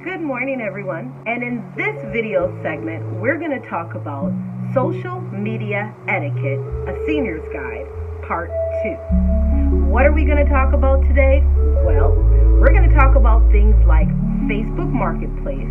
Good morning, everyone. And in this video segment, we're going to talk about social media etiquette, a senior's guide, part 2. What are we going to talk about today? Well, we're going to talk about things like Facebook Marketplace,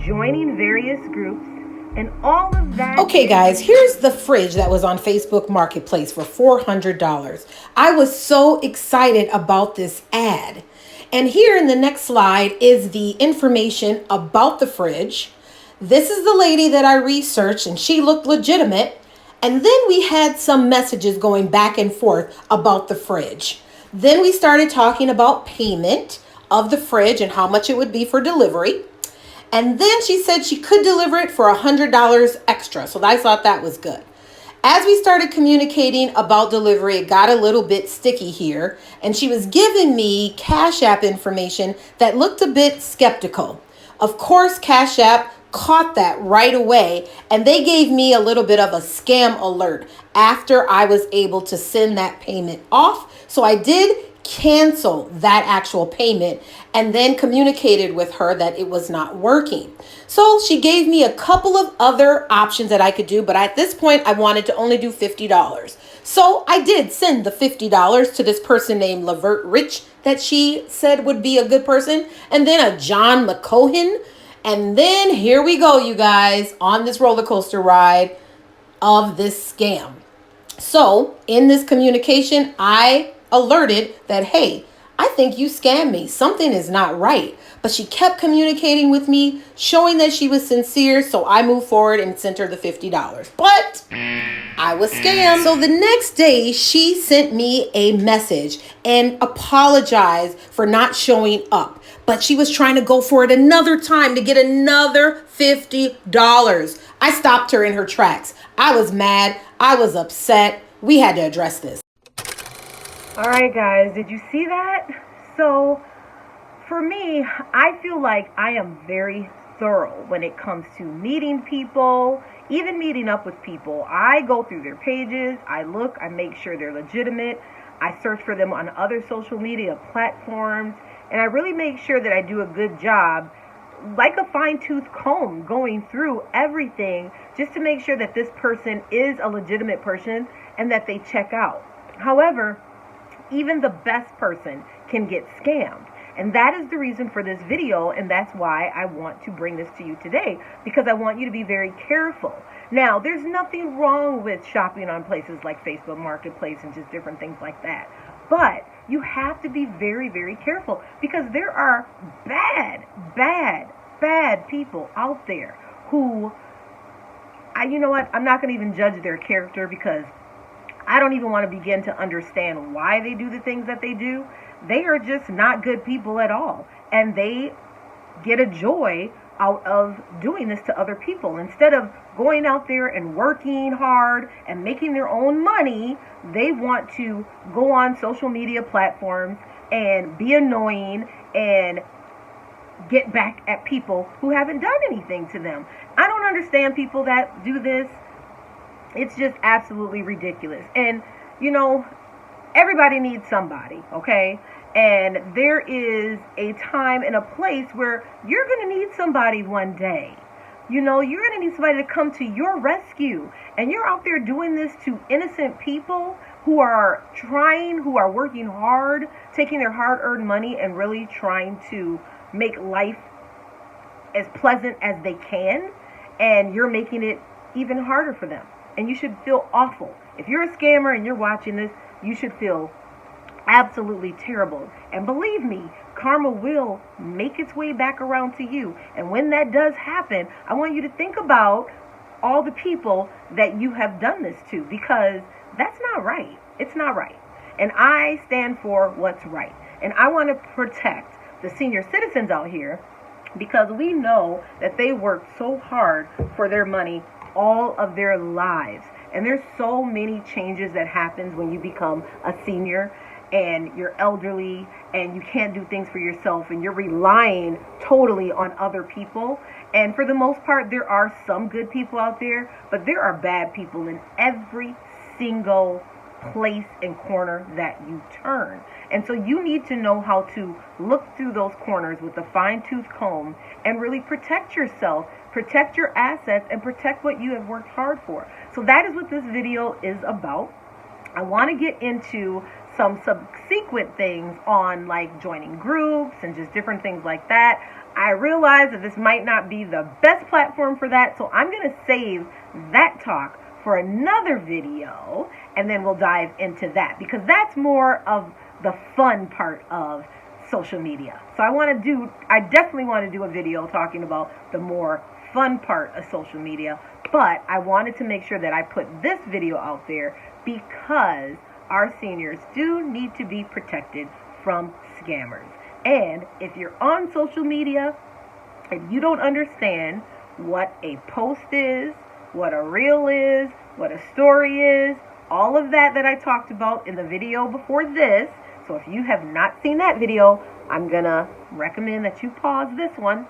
joining various groups, and all of that. Okay, guys, here's the fridge that was on Facebook Marketplace for $400. I was so excited about this ad. And here in the next slide is the information about the fridge. This is the lady that I researched, and she looked legitimate. And then we had some messages going back and forth about the fridge. Then we started talking about payment of the fridge and how much it would be for delivery. And then she said she could deliver it for $100 extra. So I thought that was good. As we started communicating about delivery, it got a little bit sticky here. And she was giving me Cash App information that looked a bit skeptical. Of course, Cash App caught that right away. And they gave me a little bit of a scam alert after I was able to send that payment off. So I did cancel that actual payment and then communicated with her that it was not working. So she gave me a couple of other options that I could do, but at this point I wanted to only do $50. So I did send the $50 to this person named Lavert Rich that she said would be a good person, and then a John McCohen. And then here we go, you guys, on this roller coaster ride of this scam. So in this communication, I alerted that, hey, I think you scammed me. Something is not right. But she kept communicating with me, showing that she was sincere. So I moved forward and sent her the $50. But I was scammed. So the next day, she sent me a message and apologized for not showing up. But she was trying to go for it another time to get another $50. I stopped her in her tracks. I was mad. I was upset. We had to address this. All right, guys, did you see that? So for me, I feel like I am very thorough when it comes to meeting people, even meeting up with people. I go through their pages, I look, I make sure they're legitimate, I search for them on other social media platforms, and I really make sure that I do a good job, like a fine-tooth comb, going through everything just to make sure that this person is a legitimate person and that they check out. However, even the best person can get scammed. And that is the reason for this video, and that's why I want to bring this to you today, because I want you to be very careful. Now, there's nothing wrong with shopping on places like Facebook Marketplace and just different things like that. But you have to be very, very careful, because there are bad people out there who, you know what, I'm not going to even judge their character, because I don't even want to begin to understand why they do the things that they do. They are just not good people at all. And they get a joy out of doing this to other people. Instead of going out there and working hard and making their own money, they want to go on social media platforms and be annoying and get back at people who haven't done anything to them. I don't understand people that do this. It's just absolutely ridiculous. And, you know, everybody needs somebody, okay? And there is a time and a place where you're going to need somebody one day. You know, you're going to need somebody to come to your rescue. And you're out there doing this to innocent people who are trying, who are working hard, taking their hard-earned money and really trying to make life as pleasant as they can. And you're making it even harder for them. And you should feel awful. If you're a scammer and you're watching this, you should feel absolutely terrible. And believe me, karma will make its way back around to you. And when that does happen, I want you to think about all the people that you have done this to, because that's not right. It's not right. And I stand for what's right. And I want to protect the senior citizens out here, because we know that they work so hard for their money all of their lives. And there's so many changes that happens when you become a senior and you're elderly and you can't do things for yourself and you're relying totally on other people. And for the most part, there are some good people out there, but there are bad people in every single place and corner that you turn. And so you need to know how to look through those corners with a fine-tooth comb and really protect yourself, protect your assets, and protect what you have worked hard for. So that is what this video is about. I want to get into some subsequent things on like joining groups and just different things like that. I realize that this might not be the best platform for that, so I'm going to save that talk for another video, and then we'll dive into that, because that's more of the fun part of social media. So I definitely want to do a video talking about the more fun part of social media, but I wanted to make sure that I put this video out there because our seniors do need to be protected from scammers. And if you're on social media and you don't understand what a post is, what a reel is, what a story is, all of that I talked about in the video before this. So if you have not seen that video, I'm going to recommend that you pause this one,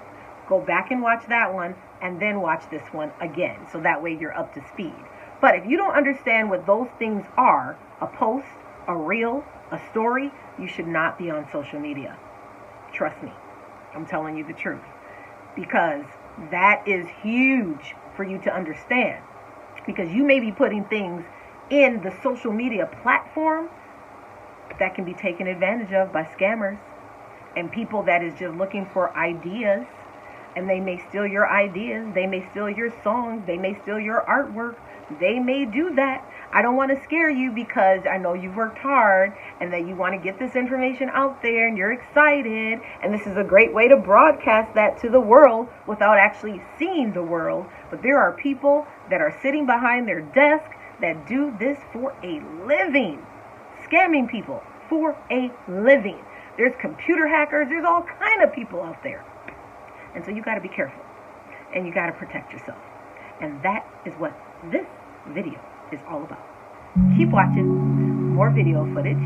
go back and watch that one, and then watch this one again. So that way you're up to speed. But if you don't understand what those things are, a post, a reel, a story, you should not be on social media. Trust me, I'm telling you the truth. Because that is huge for you to understand. Because you may be putting things in the social media platform that can be taken advantage of by scammers and people that is just looking for ideas. And they may steal your ideas, they may steal your songs, they may steal your artwork, they may do that. I don't want to scare you because I know you've worked hard and that you want to get this information out there and you're excited. And this is a great way to broadcast that to the world without actually seeing the world. But there are people that are sitting behind their desk that do this for a living. Scamming people for a living. There's computer hackers, there's all kind of people out there. And so you got to be careful and you got to protect yourself. And that is what this video is all about. Keep watching. More video footage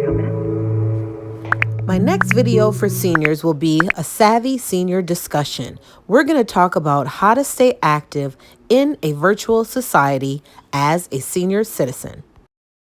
coming up. My next video for seniors will be a savvy senior discussion. We're going to talk about how to stay active in a virtual society as a senior citizen.